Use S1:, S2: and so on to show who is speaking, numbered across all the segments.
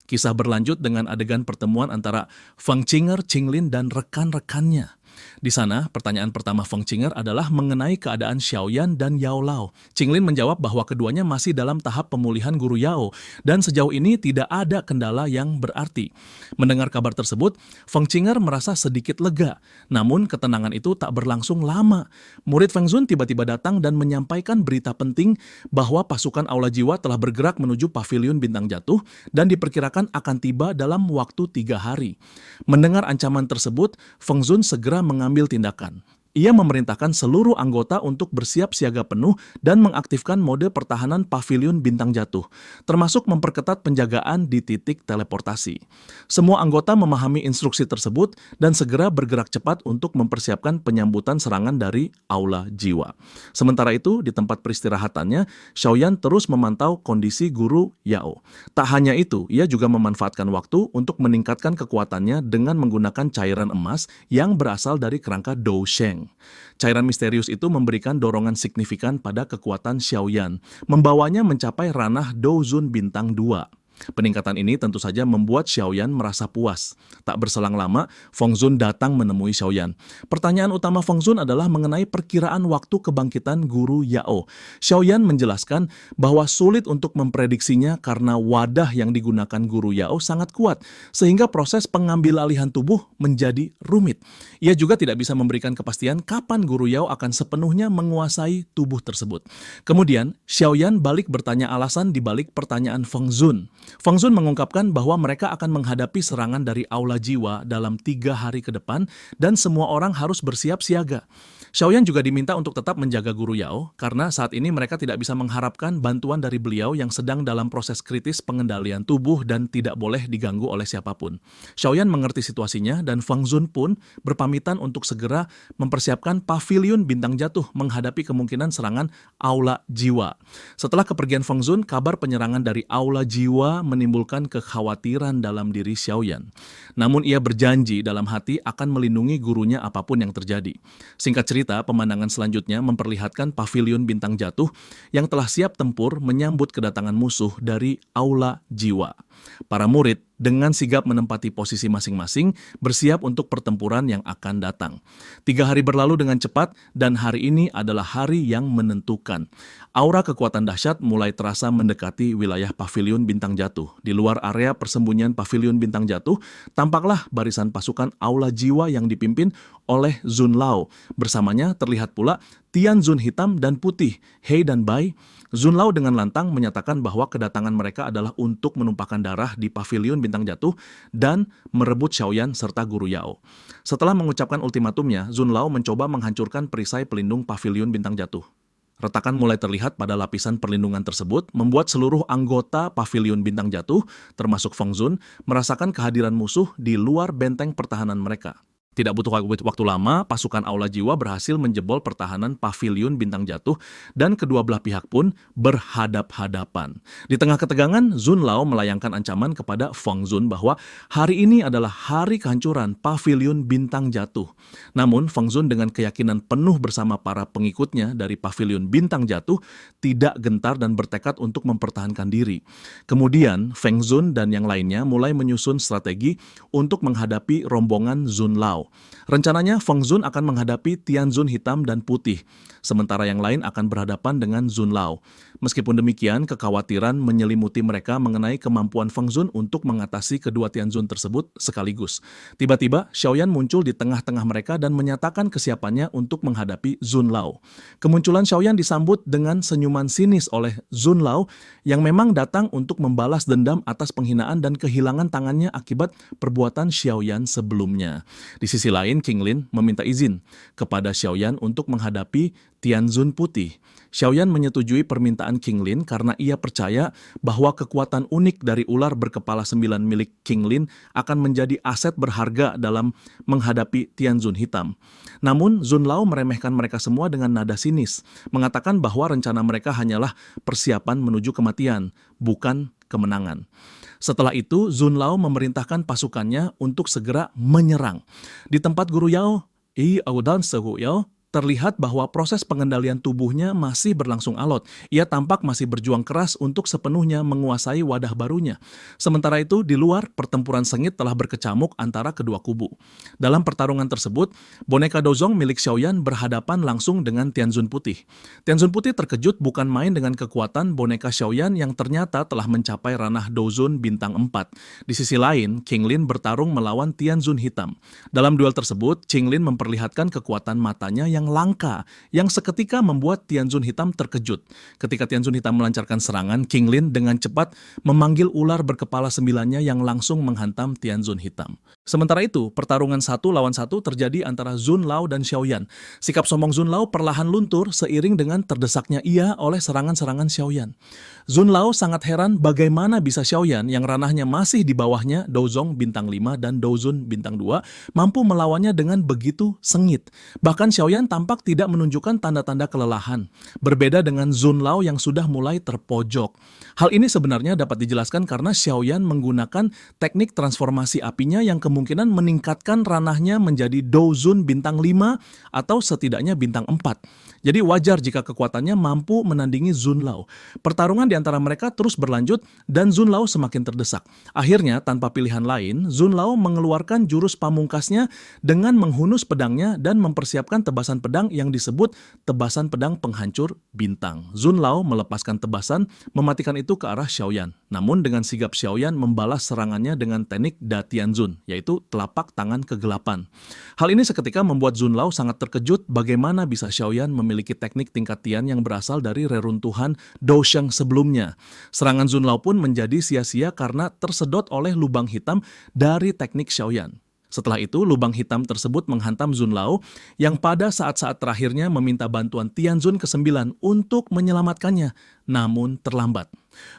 S1: Kisah berlanjut dengan adegan pertemuan antara Feng Qinger, Qinglin, dan rekan-rekannya. Di sana, pertanyaan pertama Feng Qinger adalah mengenai keadaan Xiaoyan dan Yao Lao. Qinglin menjawab bahwa keduanya masih dalam tahap pemulihan guru Yao, dan sejauh ini tidak ada kendala yang berarti. Mendengar kabar tersebut, Feng Qinger merasa sedikit lega. Namun, ketenangan itu tak berlangsung lama. Murid Feng Zun tiba-tiba datang dan menyampaikan berita penting bahwa pasukan Aula Jiwa telah bergerak menuju Paviliun Bintang Jatuh dan diperkirakan akan tiba dalam waktu 3 hari. Mendengar ancaman tersebut, Feng Zun segera mengambil tindakan. Ia memerintahkan seluruh anggota untuk bersiap siaga penuh dan mengaktifkan mode pertahanan Paviliun Bintang Jatuh, termasuk memperketat penjagaan di titik teleportasi. Semua anggota memahami instruksi tersebut dan segera bergerak cepat untuk mempersiapkan penyambutan serangan dari Aula Jiwa. Sementara itu, di tempat peristirahatannya, Xiaoyan terus memantau kondisi guru Yao. Tak hanya itu, ia juga memanfaatkan waktu untuk meningkatkan kekuatannya dengan menggunakan cairan emas yang berasal dari kerangka Dou Sheng. Cairan misterius itu memberikan dorongan signifikan pada kekuatan Xiaoyan, membawanya mencapai ranah Dou Zun Bintang 2. Peningkatan ini tentu saja membuat Xiaoyan merasa puas. Tak berselang lama, Feng Zun datang menemui Xiaoyan. Pertanyaan utama Feng Zun adalah mengenai perkiraan waktu kebangkitan guru Yao. Xiaoyan menjelaskan bahwa sulit untuk memprediksinya karena wadah yang digunakan guru Yao sangat kuat, sehingga proses pengambil alihan tubuh menjadi rumit. Ia juga tidak bisa memberikan kepastian kapan guru Yao akan sepenuhnya menguasai tubuh tersebut. Kemudian, Xiaoyan balik bertanya alasan di balik pertanyaan Feng Zun. Feng Zun mengungkapkan bahwa mereka akan menghadapi serangan dari Aula Jiwa dalam 3 hari ke depan dan semua orang harus bersiap siaga. Xiaoyan juga diminta untuk tetap menjaga guru Yao karena saat ini mereka tidak bisa mengharapkan bantuan dari beliau yang sedang dalam proses kritis pengendalian tubuh dan tidak boleh diganggu oleh siapapun. Xiaoyan mengerti situasinya dan Feng Zun pun berpamitan untuk segera mempersiapkan Paviliun Bintang Jatuh menghadapi kemungkinan serangan Aula Jiwa. Setelah kepergian Feng Zun, kabar penyerangan dari Aula Jiwa menimbulkan kekhawatiran dalam diri Xiaoyan. Namun ia berjanji dalam hati akan melindungi gurunya apapun yang terjadi. Singkat cerita, pemandangan selanjutnya memperlihatkan Paviliun Bintang Jatuh yang telah siap tempur menyambut kedatangan musuh dari Aula Jiwa. Para murid dengan sigap menempati posisi masing-masing bersiap untuk pertempuran yang akan datang. 3 hari berlalu dengan cepat dan hari ini adalah hari yang menentukan. Aura kekuatan dahsyat mulai terasa mendekati wilayah Paviliun Bintang Jatuh. Di luar area persembunyian Paviliun Bintang Jatuh, tampaklah barisan pasukan Aula Jiwa yang dipimpin oleh Zun Lao. Bersamanya terlihat pula Tian Zun hitam dan putih, He dan Bai. Zun Lao dengan lantang menyatakan bahwa kedatangan mereka adalah untuk menumpahkan darah di Paviliun Bintang Jatuh dan merebut Xiaoyan serta guru Yao. Setelah mengucapkan ultimatumnya, Zun Lao mencoba menghancurkan perisai pelindung Paviliun Bintang Jatuh. Retakan mulai terlihat pada lapisan perlindungan tersebut, membuat seluruh anggota Paviliun Bintang Jatuh, termasuk Feng Zun, merasakan kehadiran musuh di luar benteng pertahanan mereka. Tidak butuh waktu lama, pasukan Aula Jiwa berhasil menjebol pertahanan Paviliun Bintang Jatuh dan kedua belah pihak pun berhadap-hadapan. Di tengah ketegangan, Zun Lao melayangkan ancaman kepada Feng Zun bahwa hari ini adalah hari kehancuran Paviliun Bintang Jatuh. Namun, Feng Zun dengan keyakinan penuh bersama para pengikutnya dari Paviliun Bintang Jatuh tidak gentar dan bertekad untuk mempertahankan diri. Kemudian, Feng Zun dan yang lainnya mulai menyusun strategi untuk menghadapi rombongan Zun Lao. Rencananya Feng Zun akan menghadapi Tian Zun hitam dan putih, sementara yang lain akan berhadapan dengan Zun Lao. Meskipun demikian, kekhawatiran menyelimuti mereka mengenai kemampuan Feng Zun untuk mengatasi kedua Tian Zun tersebut sekaligus. Tiba-tiba, Xiaoyan muncul di tengah-tengah mereka dan menyatakan kesiapannya untuk menghadapi Zun Lao. Kemunculan Xiaoyan disambut dengan senyuman sinis oleh Zun Lao yang memang datang untuk membalas dendam atas penghinaan dan kehilangan tangannya akibat perbuatan Xiaoyan sebelumnya. Di sisi lain, Qinglin meminta izin kepada Xiaoyan untuk menghadapi Tian Zun putih. Xiaoyan menyetujui permintaan Qinglin karena ia percaya bahwa kekuatan unik dari ular berkepala 9 milik Qinglin akan menjadi aset berharga dalam menghadapi Tian Zun hitam. Namun, Zun Lao meremehkan mereka semua dengan nada sinis, mengatakan bahwa rencana mereka hanyalah persiapan menuju kematian, bukan kemenangan. Setelah itu, Zun Lao memerintahkan pasukannya untuk segera menyerang. Di tempat guru Yao, terlihat bahwa proses pengendalian tubuhnya masih berlangsung alot. Ia tampak masih berjuang keras untuk sepenuhnya menguasai wadah barunya. Sementara itu, di luar, pertempuran sengit telah berkecamuk antara kedua kubu. Dalam pertarungan tersebut, boneka Dozong milik Xiaoyan berhadapan langsung dengan Tianzun Putih. Tianzun Putih terkejut bukan main dengan kekuatan boneka Xiaoyan yang ternyata telah mencapai ranah Dozun bintang 4. Di sisi lain, Qinglin bertarung melawan Tianzun Hitam. Dalam duel tersebut, Qinglin memperlihatkan kekuatan matanya yang langka, yang seketika membuat Tianzun Hitam terkejut. Ketika Tianzun Hitam melancarkan serangan, Qinglin dengan cepat memanggil ular berkepala 9-nya yang langsung menghantam Tianzun Hitam. Sementara itu, pertarungan 1 lawan 1 terjadi antara Zun Lao dan Xiaoyan. Sikap sombong Zun Lao perlahan luntur seiring dengan terdesaknya ia oleh serangan-serangan Xiaoyan. Zun Lao sangat heran bagaimana bisa Xiaoyan yang ranahnya masih di bawahnya Dozong bintang 5 dan Dozun bintang 2 mampu melawannya dengan begitu sengit. Bahkan Xiaoyan tampak tidak menunjukkan tanda-tanda kelelahan, berbeda dengan Zun Lao yang sudah mulai terpojok. Hal ini sebenarnya dapat dijelaskan karena Xiaoyan menggunakan teknik transformasi apinya yang kemungkinan meningkatkan ranahnya menjadi Dozun bintang 5 atau setidaknya bintang 4. Jadi wajar jika kekuatannya mampu menandingi Zun Lao. Pertarungan di antara mereka terus berlanjut dan Zun Lao semakin terdesak. Akhirnya, tanpa pilihan lain, Zun Lao mengeluarkan jurus pamungkasnya dengan menghunus pedangnya dan mempersiapkan tebasan pedang yang disebut tebasan pedang penghancur bintang. Zun Lao melepaskan tebasan, mematikan itu ke arah Xiaoyan. Namun dengan sigap Xiaoyan membalas serangannya dengan teknik Da Tianzun, yaitu telapak tangan kegelapan. Hal ini seketika membuat Zun Lao sangat terkejut bagaimana bisa Xiaoyan memiliki teknik tingkat Tian yang berasal dari reruntuhan Dousheng sebelumnya. Serangan Zun Lao pun menjadi sia-sia karena tersedot oleh lubang hitam dari teknik Xiaoyan. Setelah itu, lubang hitam tersebut menghantam Zun Lao yang pada saat-saat terakhirnya meminta bantuan Tianzun ke-9 untuk menyelamatkannya, namun terlambat.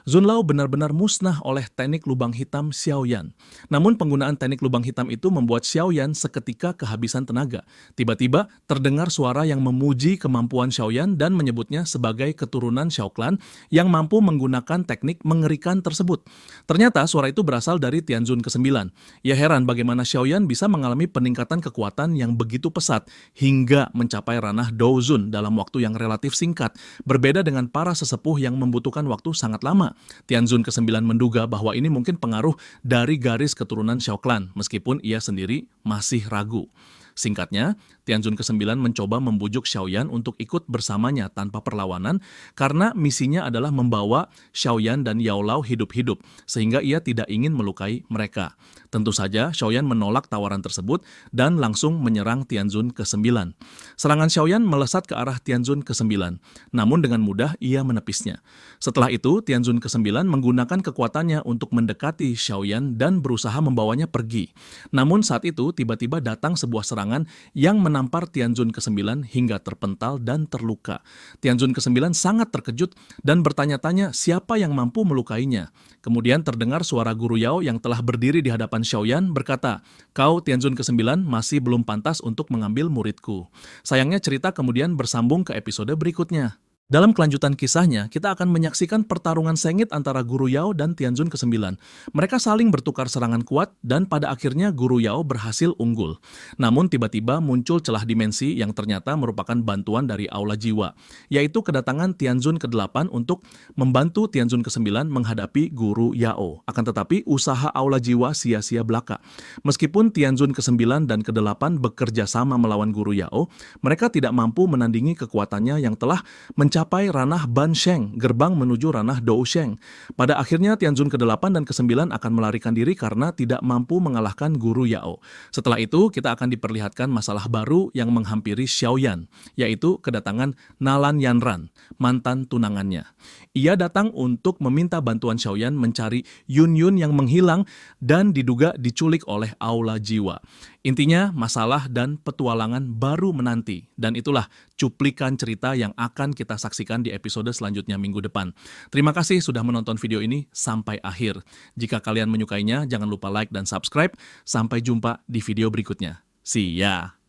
S1: Zun Lao benar-benar musnah oleh teknik lubang hitam Xiaoyan. Namun penggunaan teknik lubang hitam itu membuat Xiaoyan seketika kehabisan tenaga. Tiba-tiba terdengar suara yang memuji kemampuan Xiaoyan dan menyebutnya sebagai keturunan Xiaoklan yang mampu menggunakan teknik mengerikan tersebut. Ternyata suara itu berasal dari Tianzun ke-9. Ia heran bagaimana Xiaoyan bisa mengalami peningkatan kekuatan yang begitu pesat hingga mencapai ranah Dozun dalam waktu yang relatif singkat, berbeda dengan para sesepuh yang membutuhkan waktu sangat lama. Tianzun ke-9 menduga bahwa ini mungkin pengaruh dari garis keturunan Xiaoklan, meskipun ia sendiri masih ragu. Singkatnya, Tianzun ke-9 mencoba membujuk Xiaoyan untuk ikut bersamanya tanpa perlawanan karena misinya adalah membawa Xiaoyan dan Yao Lao hidup-hidup, sehingga ia tidak ingin melukai mereka. Tentu saja, Xiaoyan menolak tawaran tersebut dan langsung menyerang Tianzun ke-9. Serangan Xiaoyan melesat ke arah Tianzun ke-9, namun dengan mudah ia menepisnya. Setelah itu, Tianzun ke-9 menggunakan kekuatannya untuk mendekati Xiaoyan dan berusaha membawanya pergi. Namun saat itu, tiba-tiba datang sebuah serangan yang menampar Tianzun ke-9 hingga terpental dan terluka. Tianzun ke-9 sangat terkejut dan bertanya-tanya siapa yang mampu melukainya. Kemudian terdengar suara guru Yao yang telah berdiri di hadapan Xiaoyan berkata, "Kau Tianzun ke-9 masih belum pantas untuk mengambil muridku." Sayangnya cerita kemudian bersambung ke episode berikutnya. Dalam kelanjutan kisahnya, kita akan menyaksikan pertarungan sengit antara Guru Yao dan Tianzun ke-9. Mereka saling bertukar serangan kuat dan pada akhirnya Guru Yao berhasil unggul. Namun tiba-tiba muncul celah dimensi yang ternyata merupakan bantuan dari Aula Jiwa, yaitu kedatangan Tianzun ke-8 untuk membantu Tianzun ke-9 menghadapi Guru Yao. Akan tetapi usaha Aula Jiwa sia-sia belaka. Meskipun Tianzun ke-9 dan ke-8 bekerja sama melawan Guru Yao, mereka tidak mampu menandingi kekuatannya yang telah mencapai ranah Bansheng, gerbang menuju ranah Dousheng. Pada akhirnya Tianzun ke-8 dan ke-9 akan melarikan diri karena tidak mampu mengalahkan Guru Yao. Setelah itu kita akan diperlihatkan masalah baru yang menghampiri Xiaoyan, yaitu kedatangan Nalan Yanran, mantan tunangannya. Ia datang untuk meminta bantuan Xiaoyan mencari Yun Yun yang menghilang dan diduga diculik oleh Aula Jiwa. Intinya, masalah dan petualangan baru menanti. Dan itulah cuplikan cerita yang akan kita saksikan di episode selanjutnya minggu depan. Terima kasih sudah menonton video ini sampai akhir. Jika kalian menyukainya, jangan lupa like dan subscribe. Sampai jumpa di video berikutnya. See ya!